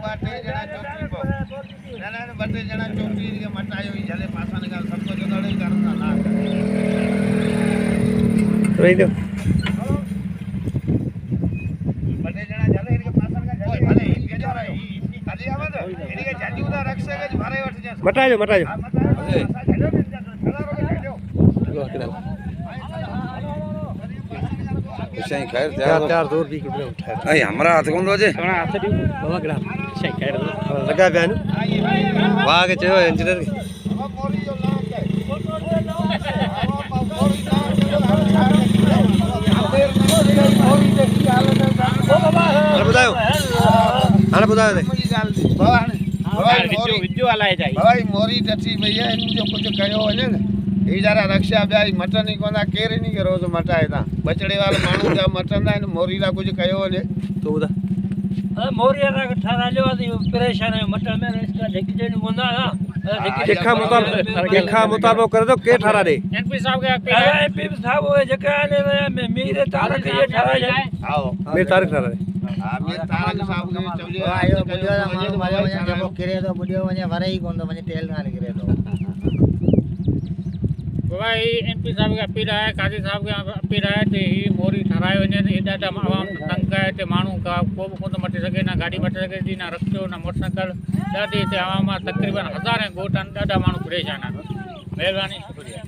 बाटे जना चौकी पो ना बटे जना चौकी के मटायो ई जले पासा निकाल सबको जोड़े करता ना रही दो बटे जना जले इनके पासा निकाल ओए भले इनके जो रही खाली आवे तो इनके जाजी उदा रखसे के भारे उठ जा मटायो मटायो शई खैर चार चार दूर भी कितना उठाया आई हमरा हाथ कोन दोजे घणा हाथ दी बाबा कड़ा शई खैर लगा बयान वाह के चयो इंजीनियर मोरी जो लाग बताओ हाणे बताओ दे विडियो हलाए जाई भाई मोरी टची भैया इन जो कुछ कयो वने न ई जरा रक्षा ब्याई मटन ही कोना केरे नहीं के रोज मटाए ता बचड़े वाला मानू जा मटन दा मोरी ला कुछ कयो वने तो बता मोरी रा ठहरा लियो दी परेशान है मटन में इसका ढेकी देनी गोंदा ना देखा मुताबिक कर दो के ठहरा दे एमपी साहब के एमपी साहब वो जका ने में मेरे तारक ये ठहरा जाए आओ मेरे तारीख ठहरा दे हां मेरे तारक साहब के चौले आयो बुडियो मानो मारे वने जको करे तो बुडियो वने वरे ही कोन तो वने तेल ना करे तो भाई एमपी साहब के अपील है काजी साहब के अपील है ते ही मोरी ठहरायो वने एडा आवाम तंग है ते मानू का को को तो मटी सके ना गाड़ी मटी सके जी ना रखो ना मोटरसाइकिल दादी ते आवाम तकरीबन 1000 गोटन दादा मानू परेशान है मेहरबानी शुक्रिया।